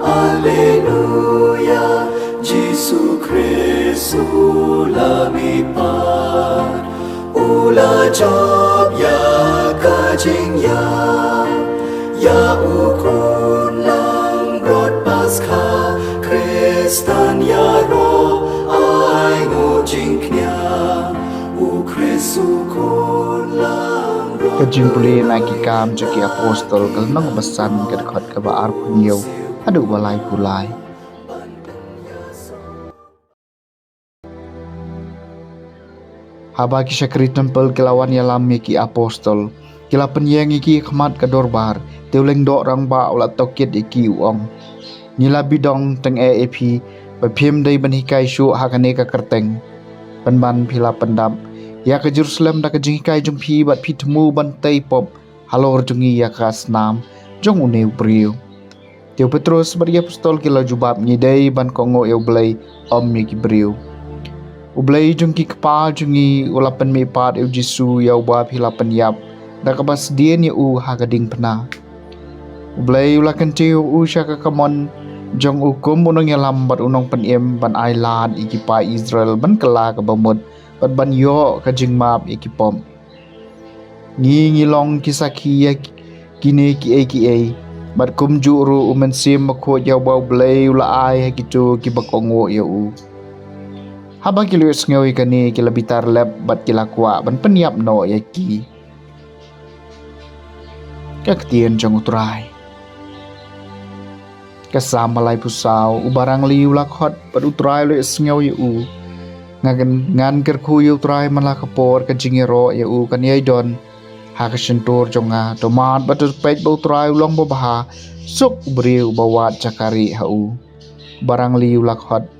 Alleluia, Gesù Cristo lumipad, ula job ya kajing ya ukun lang brod Paskah, Kristan ya ro ai ngojing knya, u Kristu kun lang brod. Kejimpuli nagi kam jeki apostol kelnong besan kedekot kebaar punyo adu balai pulai. Haba kisah kri tempel kilawan yalam ki apostol kila penyeng iki khmat kadorbar teuleng dok rang ba ulat tokit iki uong nila bidong teng AAP bapiem dai banhikai syu hakane ka kerteng penban pila pendap ya ke Jerusalem da ke jingkai jumpi bat pitemu bantai pop halor jungi ya ka snam jong uneu priu Teo Petrus bari apostol kila jubab nyidai ban kongo eu blai om ni ki briu Ublay jungki kepal jungi ulapan mepat eu Jisu yau bab hilapan yap da kabas dien ya u hagading pena. Ublay ulakan teu u syaka kamon jong ukum unong ya lambat unong penim ban ai lad iki pa Israel ban kela ka bamut ban yo ka jing map iki pom. Ngi ngilong kisaki ya kine ki bat kum juru umen sim mako yau bau blay ula ai gitu ki bakongo ya u. Habang kilo sengawi kani kila bitar lab bat kila kwa ban peniap no yaki. Kaktian jong utrai. Kasama lai pusau ubarang liu lakhot bat utrai lo sengawi u. Ngan kerku yu utrai man lakapor ka jingero ya u kan yai don. Haka sentur jonga tomat bat pek ba utrai ulang babaha suk beriu bawat cakari hau. Barang liu lakhot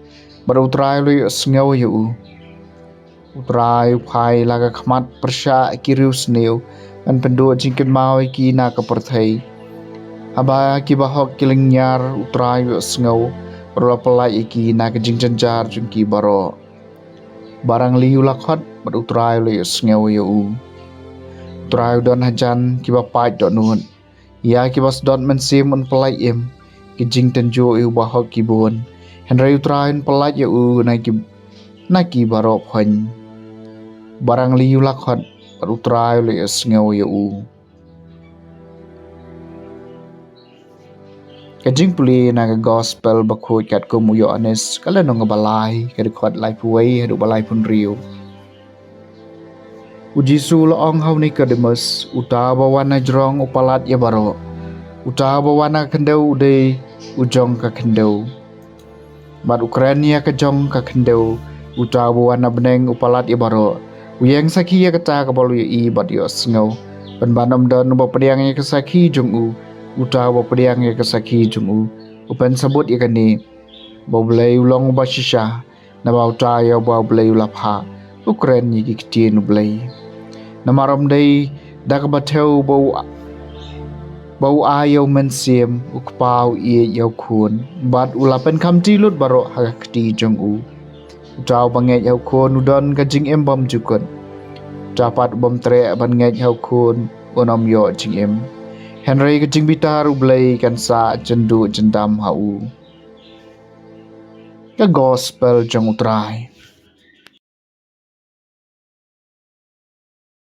baru utrai lu sengaw yu utrai pai laga khmat persya kirius neu an pendu jingkin mau ki na ka perthai aba ki bahok kiling nyar utrai yu sengaw baru pelai iki na ka jingjanjar jungki baro barang liu lakhot baru utrai lu sengaw yu utrai don hajan ki bapai dot nun ya ki bas don mensim un pelai im ki jing tenjo yu bahok ki bon Henry utrain pelat ya u naki barop hany barang liu lakhot utrai le sengaw ya u kajing puli naga gospel bakut kat ko muyo anes kala no ngabalai kadikot lai puway hadu balai pun riu ujisu loong hau ni kademus uta bawana jrong upalat ya baro uta bawana kendau de ujong ka kendau Mat Ukraina ka jong ka kendeu uta buana beneng upalat ya baro uyang saki ya kata ka balu i bat yo sngo ban banam don ba pediang ya kasaki jong u uta ba pediang ya kasaki jong u upan sabut ya kani ba blai ulong ba shisha na ba uta ya ba blai ulapha Ukraina ki kitien blai namaram dai da ka batheu bau ayaw mensiem ukpau ie yaw kun bat ulapen kamti lut baro hakti jong u utaw banget yaw kun udon kajing embam jukut dapat bom tre ban nget yaw kun onom yo jing em Henry kajing bitar ublay kan sa jendu jendam hau ka gospel jong utrai